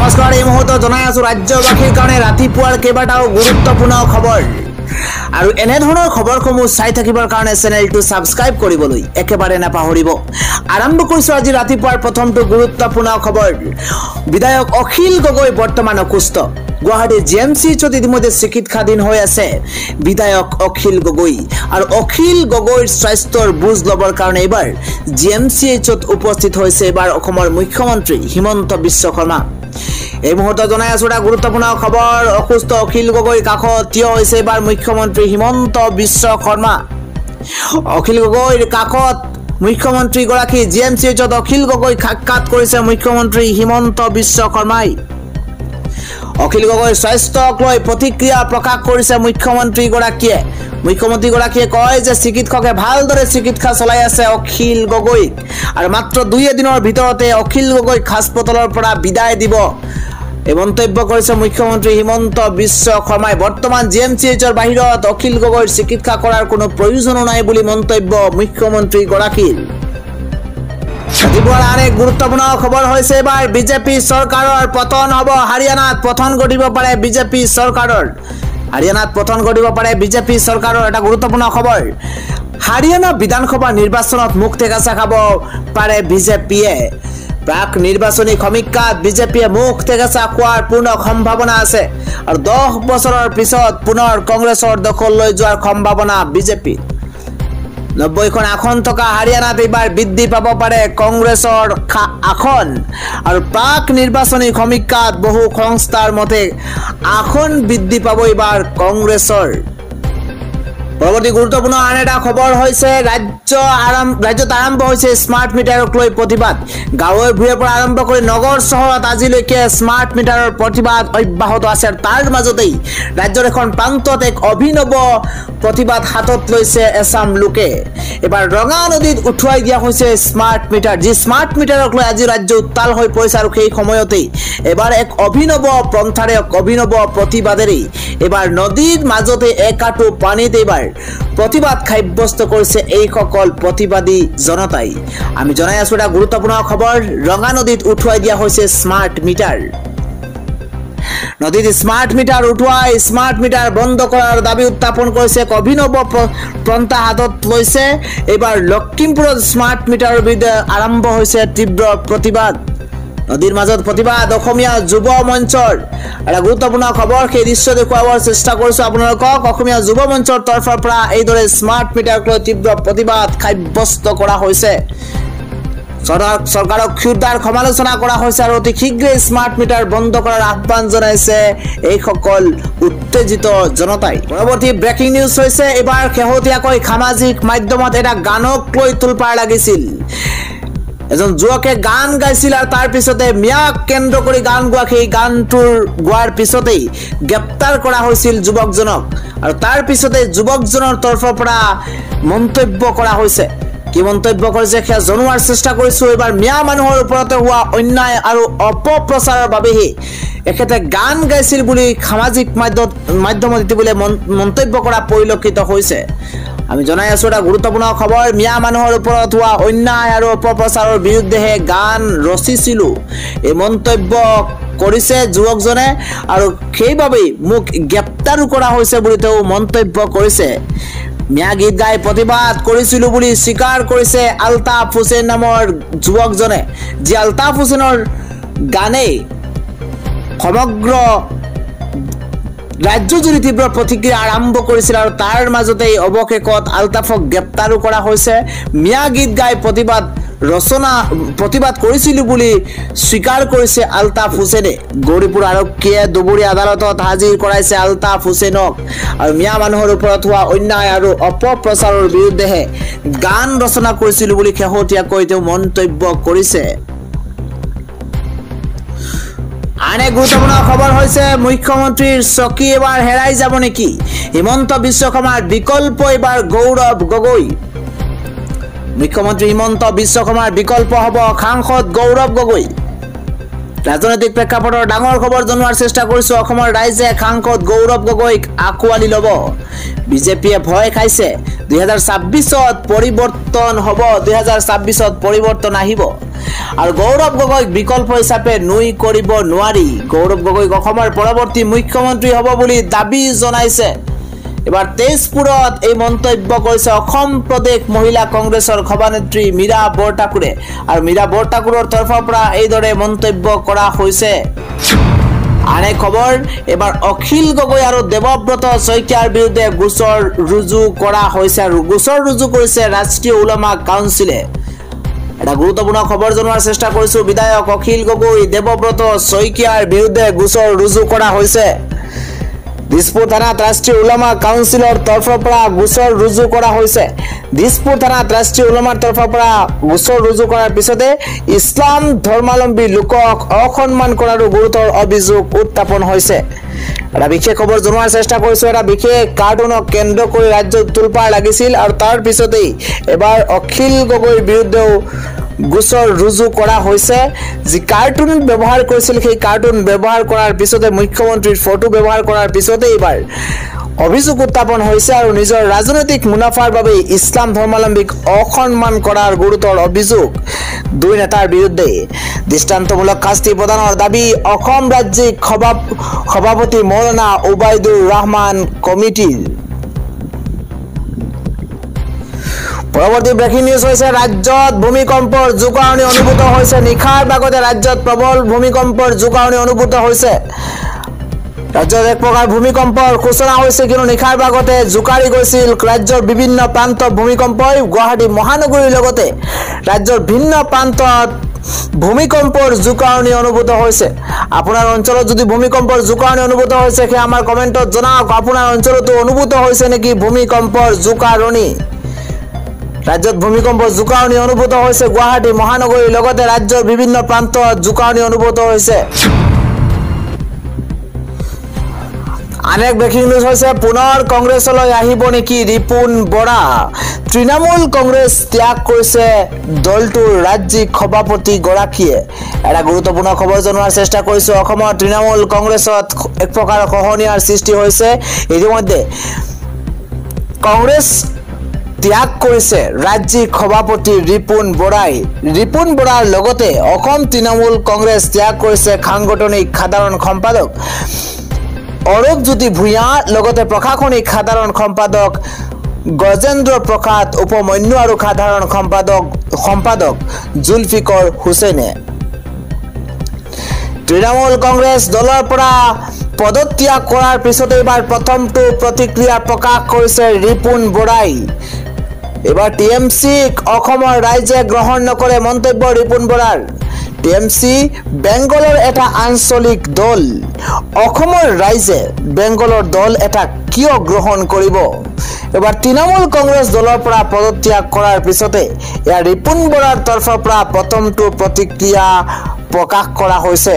নমস্কাৰ এই মুহূৰ্তত জনাই আছো ৰাজ্যবাসীৰ কাৰণে ৰাতিপুৱাৰ কেইবাটাও গুৰুত্বপূৰ্ণ খবৰ আৰু এনে ধৰণৰ খবৰসমূহ চাই থাকিবৰ কাৰণে চেনেলটো সাবস্ক্ৰাইব কৰিবলৈ একেবাৰে নাপাহৰিব। আৰম্ভ কৰিছো আজি ৰাতিপুৱাৰ প্ৰথমটো গুৰুত্বপূৰ্ণ খবৰ। বিধায়ক অখিল গগৈ বৰ্তমান অসুস্থ। গুৱাহাটী জিএমচিত ইতিমধ্যে চিকিৎসাধীন হৈ আছে বিধায়ক অখিল গগৈ আৰু অখিল গগৈৰ স্বাস্থ্যৰ বুজ লবৰ কাৰণে এবাৰ জিএমচিত উপস্থিত হৈছে এবাৰ অসমৰ মুখ্যমন্ত্ৰী হিমন্ত বিশ্ব শৰ্মা। এই মুহূৰ্তত জনাই আছো এটা গুৰুত্বপূৰ্ণ খবৰ। অসুস্থ অখিল গগৈৰ কাষত থিয় হৈছে এবাৰ মুখ্যমন্ত্ৰী হিমন্ত বিশ্ব শৰ্মা। অখিল গগৈৰ কাষত মুখ্যমন্ত্ৰী গৰাকী জিএমচিত অখিল গগৈ সাক্ষাৎ কৰিছে মুখ্যমন্ত্ৰী হিমন্ত বিশ্ব শৰ্মাই। অখিল গগৈৰ স্বাস্থ্যক লৈ প্ৰতিক্ৰিয়া প্ৰকাশ কৰিছে মুখ্যমন্ত্ৰী গৰাকীয়ে কয় যে চিকিৎসকে ভালদৰে চিকিৎসা চলাই আছে অখিল গগৈক আৰু মাত্ৰ 2 দিনৰ ভিতৰতে অখিল গগৈক হাস্পতালৰ পৰা বিদায় দিব। এই মন্তব্য কৰিছে মুখ্যমন্ত্ৰী হিমন্ত বিশ্ব শৰ্মাই। বৰ্তমান জিএমচিএইচৰ বাহিৰত অখিল গগৈৰ চিকিৎসা কৰাৰ কোনো প্ৰয়োজন নাই বুলি মন্তব্য মুখ্যমন্ত্ৰী গৰাকীৰ। ৰাতিপুৱাৰ আন এক গুৰুত্বপূৰ্ণ খবৰ হৈছে এবাৰ বিজেপি চৰকাৰৰ পতন হ'ব। হাৰিয়ানাত পতন ঘটিব পাৰে বিজেপি চৰকাৰৰ। এটা গুৰুত্বপূৰ্ণ খবৰ। হাৰিয়ানা বিধানসভা নিৰ্বাচনত মুখ ঠেকাচা খাব পাৰে বিজেপিয়ে। প্ৰাক নিৰ্বাচনী সমীক্ষাত বিজেপিয়ে মুখ ঠেকাচা খোৱাৰ পূৰ্ণ সম্ভাৱনা আছে আৰু 10 বছৰৰ পিছত পুনৰ কংগ্ৰেছৰ দখল লৈ যোৱাৰ সম্ভাৱনা বিজেপি। 90খন আসন থকা হাৰিয়ানাত এইবাৰ বৃদ্ধি পাব পাৰে কংগ্ৰেছৰ আসন আৰু প্ৰাক নিৰ্বাচনী সমীক্ষাত বহু সংস্থাৰ মতে আসন বৃদ্ধি পাব এইবাৰ কংগ্ৰেছৰ। পৰৱৰ্তী গুৰুত্বপূৰ্ণ আন এটা খবৰ হৈছে ৰাজ্যত আৰম্ভ হৈছে স্মাৰ্ট মিটাৰক লৈ প্ৰতিবাদ। গাঁৱে ভূঞেৰ পৰা আৰম্ভ কৰি নগৰ চহৰত আজিলৈকে স্মাৰ্ট মিটাৰৰ প্ৰতিবাদ অব্যাহত আছে। তাৰ মাজতেই ৰাজ্যৰ এখন প্ৰান্তত এক অভিনৱ প্ৰতিবাদ হাতত লৈছে এছাম লোকে। এবাৰ ৰঙা নদীত উঠুৱাই দিয়া হৈছে স্মাৰ্ট মিটাৰ। যি স্মাৰ্ট মিটাৰক লৈ আজি ৰাজ্য উত্তাল হৈ পৰিছে আৰু সেই সময়তেই এবাৰ এক অভিনৱ পন্থাৰে অভিনৱ প্ৰতিবাদেৰে এবাৰ নদীৰ মাজতে একাটো পানীত এবাৰ প্ৰতিবাদ সাব্যস্ত কৰিছে এইসকল প্ৰতিবাদী জনতাই। আমি জনাই আছো এটা গুৰুত্বপূৰ্ণ খবৰ। ৰঙা নদীত উঠুৱাই দিয়া হৈছে স্মাৰ্ট মিটাৰ। নদীত স্মাৰ্ট মিটাৰ উঠুৱাই স্মাৰ্ট মিটাৰ বন্ধ কৰাৰ দাবী উত্থাপন কৰিছে এক অভিনৱ পন্থা হাতত লৈছে। এইবাৰ লখিমপুৰত স্মাৰ্ট মিটাৰৰ বিৰুদ্ধে আৰম্ভ হৈছে তীব্ৰ প্ৰতিবাদ। নদীৰ মাজত প্ৰতিবাদ অসমীয়া যুৱ মঞ্চৰ। এটা গুৰুত্বপূৰ্ণ খবৰ, সেই দৃশ্য দেখুৱাবৰ চেষ্টা কৰিছো আপোনালোকক। অসমীয়া যুৱ মঞ্চৰ তৰফৰ পৰা এইদৰে স্মাৰ্ট মিটাৰক লৈ তীব্ৰ প্ৰতিবাদ সাব্যস্ত কৰা হৈছে। চৰকাৰক ক্ষুদ্ৰ সমালোচনা কৰা হৈছে আৰু অতি শীঘ্ৰে স্মাৰ্ট মিটাৰ বন্ধ কৰাৰ আহ্বান জনাইছে এইসকল উত্তেজিত জনতাই। পৰৱৰ্তী ব্ৰেকিং নিউজ হৈছে এবাৰ শেহতীয়াকৈ সামাজিক মাধ্যমত এটা গানক লৈ তোলপাৰ লাগিছিল। এজন যুৱকে গান গাইছিল আৰু তাৰ পিছতে মিয়াক কেন্দ্ৰ কৰি গান গোৱা সেই গানটোৰ গোৱাৰ পিছতেই গ্ৰেপ্তাৰ কৰা হৈছিল যুৱকজনক আৰু তাৰ পিছতে যুৱকজনৰ তৰফৰ পৰা মন্তব্য কৰা হৈছে। কি মন্তব্য কৰিছে সেয়া জনোৱাৰ চেষ্টা কৰিছো। এইবাৰ মিয়া মানুহৰ ওপৰতে হোৱা অন্যায় আৰু অপপ্ৰচাৰৰ বাবেহে এখেতে গান গাইছিল বুলি সামাজিক মাধ্যমত ইতিমধ্যে মন্তব্য কৰা পৰিলক্ষিত হৈছে। আমি জনাই আছো এটা গুৰুত্বপূৰ্ণ খবৰ। মিয়া মানুহৰ ওপৰত হোৱা অন্যায় আৰু অপপ্ৰচাৰৰ বিৰুদ্ধেহে গান ৰচিছিলো এই মন্তব্য কৰিছে যুৱকজনে আৰু সেইবাবেই মোক গ্ৰেপ্তাৰো কৰা হৈছে বুলি তেওঁ মন্তব্য কৰিছে। মিয়া গীত গাই প্ৰতিবাদ কৰিছিলো বুলি স্বীকাৰ কৰিছে আলতাফ হুছেইন নামৰ যুৱকজনে। যি আলতাফ হুছেইনৰ গানেই সমগ্ৰ ৰাজ্যজুৰি তীব্ৰ প্ৰতিক্ৰিয়া আৰম্ভ কৰিছিল আৰু তাৰ মাজতেই অৱশেষত আলতাফক গ্ৰেপ্তাৰো কৰা হৈছে। মিয়া গীত গাই প্ৰতিবাদ কৰিছিলো বুলি স্বীকাৰ কৰিছে আলতাফ হুছেইনে। গৌৰীপুৰ আৰক্ষীয়ে দুবৰীয়া আদালতত হাজিৰ কৰাইছে আলতাফ হুছেইনক আৰু মিয়া মানুহৰ ওপৰত হোৱা অন্যায় আৰু অপপ্ৰচাৰৰ বিৰুদ্ধেহে গান ৰচনা কৰিছিলো বুলি শেহতীয়াকৈ তেওঁ মন্তব্য কৰিছে। আন এক গুৰুত্বপূৰ্ণ খবৰ হৈছে মুখ্যমন্ত্ৰীৰ চকী এবাৰ হেৰাই যাব নেকি? হিমন্ত বিশ্ব শৰ্মাৰ বিকল্প এবাৰ গৌৰৱ গগৈ। মুখ্যমন্ত্ৰী হিমন্ত বিশ্ব শৰ্মাৰ বিকল্প হ'ব সাংসদ গৌৰৱ গগৈ। ৰাজনৈতিক প্ৰেক্ষাপটৰ ডাঙৰ খবৰ জনোৱাৰ চেষ্টা কৰিছো। অসমৰ ৰাইজে সাংসদ গৌৰৱ গগৈক আঁকোৱালি ল'ব। বিজেপিয়ে ভয় খাইছে 2026ত পৰিৱৰ্তন হ'ব, 2026ত পৰিৱৰ্তন আহিব আৰু গৌৰৱ গগৈক বিকল্প হিচাপে নুই কৰিব নোৱাৰি। গৌৰৱ গগৈক অসমৰ পৰৱৰ্তী মুখ্যমন্ত্ৰী হ'ব বুলি দাবী জনাইছে। এবাৰ তেজপুৰত এই মন্তব্য কৰিছে অসম প্ৰদেশ মহিলা কংগ্ৰেছৰ সভানেত্ৰী মীৰা বৰঠাকুৰে আৰু মীৰা বৰঠাকুৰৰ তৰফৰ পৰা এইদৰে মন্তব্য কৰা হৈছে। আনে খবৰ, এবাৰ অখিল গগৈ আৰু দেৱব্ৰত শইকীয়াৰ বিৰুদ্ধে গোচৰ ৰুজু কৰা হৈছে আৰু গোচৰ ৰুজু কৰিছে ৰাষ্ট্ৰীয় উলামা কাউন্সিলে। এটা গুৰুত্বপূৰ্ণ খবৰ জনোৱাৰ চেষ্টা কৰিছো। বিধায়ক অখিল গগৈ, দেৱব্ৰত শইকীয়াৰ বিৰুদ্ধে গোচৰ ৰুজু কৰা হৈছে। দিছপুৰ থানাত ৰাষ্ট্ৰীয় উলামা কাউন্সিলৰ তৰফৰ পৰা গোচৰ ৰুজু কৰা হৈছে। দিছপুৰ থানাত ৰাষ্ট্ৰীয় উলামাৰ তৰফৰ পৰা গোচৰ ৰুজু কৰাৰ পিছতে ইছলাম ধৰ্মাৱলম্বী লোকক অসন্মান কৰাৰো গুৰুতৰ অভিযোগ উত্থাপন হৈছে। এটা বিশেষ খবৰ জনোৱাৰ চেষ্টা কৰিছো। এটা বিশেষ কাৰ্টুনক কেন্দ্ৰ কৰি ৰাজ্যত তোলপাৰ লাগিছিল আৰু তাৰ পিছতেই এবাৰ অখিল গগৈৰ বিৰুদ্ধেও গোচৰ ৰুজু কৰা হৈছে। যি কাৰ্টুন ব্যৱহাৰ কৰিছিল সেই কাৰ্টুন ব্যৱহাৰ কৰাৰ পিছতে মুখ্যমন্ত্ৰীৰ ফটো ব্যৱহাৰ কৰাৰ পিছতে এইবাৰ অভিযোগ উত্থাপন হৈছে আৰু নিজৰ ৰাজনৈতিক মুনাফাৰ বাবে ইছলাম ধৰ্মাৱলম্বীক অসন্মান কৰাৰ গুৰুতৰ অভিযোগ দুই নেতাৰ বিৰুদ্ধে। দৃষ্টান্তমূলক শাস্তি প্ৰদানৰ দাবী অসম ৰাজ্যিক সভাপতি মৌলানা ওবায়দুৰ ৰহমান কমিটিৰ। পৰৱৰ্তী ব্ৰেকিং নিউজ হৈছে ৰাজ্যত ভূমিকম্পৰ জোকাৰণি অনুভূত হৈছে। নিশাৰ ভাগতে ৰাজ্যত প্ৰবল ভূমিকম্পৰ জোকাৰণি অনুভূত হৈছে। ৰাজ্যত এক প্ৰকাৰ ভূমিকম্পৰ সূচনা হৈছে, কিন্তু নিশাৰ ভাগতে জোকাৰি গৈছিল ৰাজ্যৰ বিভিন্ন প্ৰান্তত ভূমিকম্পই। গুৱাহাটী মহানগৰীৰ লগতে ৰাজ্যৰ ভিন্ন প্ৰান্তত ভূমিকম্পৰ জোকাৰণি অনুভূত হৈছে। আপোনাৰ অঞ্চলত যদি ভূমিকম্পৰ জোকাৰণি অনুভূত হৈছে সেয়া আমাৰ কমেণ্টত জনাওক। আপোনাৰ অঞ্চলতো অনুভূত হৈছে নেকি ভূমিকম্পৰ জোকাৰণি? ৰাজ্যত ভূমিকম্পৰ জোকাৰণি অনুভূত হৈছে। গুৱাহাটী মহানগৰীৰ লগতে ৰাজ্যৰ বিভিন্ন প্ৰান্তত জোকাৰণি অনুভূত হৈছে। আন এক ব্ৰেকিং নিউজ হৈছে পুনৰ কংগ্ৰেছলৈ আহিব নেকি ৰিপুণ বৰা? তৃণমূল কংগ্ৰেছ ত্যাগ কৰিছে দলটোৰ ৰাজ্যিক সভাপতি গৰাকীয়ে। এটা গুৰুত্বপূৰ্ণ খবৰ জনোৱাৰ চেষ্টা কৰিছো। অসমৰ তৃণমূল কংগ্ৰেছত এক প্ৰকাৰ খহনীয়াৰ সৃষ্টি হৈছে। ইতিমধ্যে কংগ্ৰেছ ত্যাগ কৰিছে ৰাজ্যিক সভাপতি ৰিপুণ বৰাই। ৰিপুণ বৰাৰ লগতে অসম তৃণমূল কংগ্ৰেছ ত্যাগ কৰিছে সাংগঠনিক সাধাৰণ সম্পাদক অৰূপজ্যোতি ভূঞা, লগতে প্ৰশাসনিক সাধাৰণ সম্পাদক গজেন্দ্ৰ প্ৰসাদ উপমন্যু আৰু সাধাৰণ সম্পাদক জুলফিকৰ হুছেইনে। তৃণমূল কংগ্ৰেছ দলৰ পৰা পদত্যাগ কৰাৰ পিছতে এইবাৰ প্ৰথমটো প্ৰতিক্ৰিয়া প্ৰকাশ কৰিছে ৰিপুণ বৰাই। এইবাৰ টিএমচিক অসমৰ ৰাইজে গ্ৰহণ নকৰে মন্তব্য ৰিপুণ বৰাৰ। টিএমচি বেংগলৰ এটা আঞ্চলিক দল। অসমৰ ৰাইজে বেংগলৰ দল এটা কিয় গ্ৰহণ কৰিব? এবাৰ তৃণমূল কংগ্ৰেছ দলৰ পৰা পদত্যাগ কৰাৰ পিছতে এয়া ৰিপুণ বৰাৰ তৰফৰ পৰা প্ৰথমটো প্ৰতিক্ৰিয়া প্ৰকাশ কৰা হৈছে।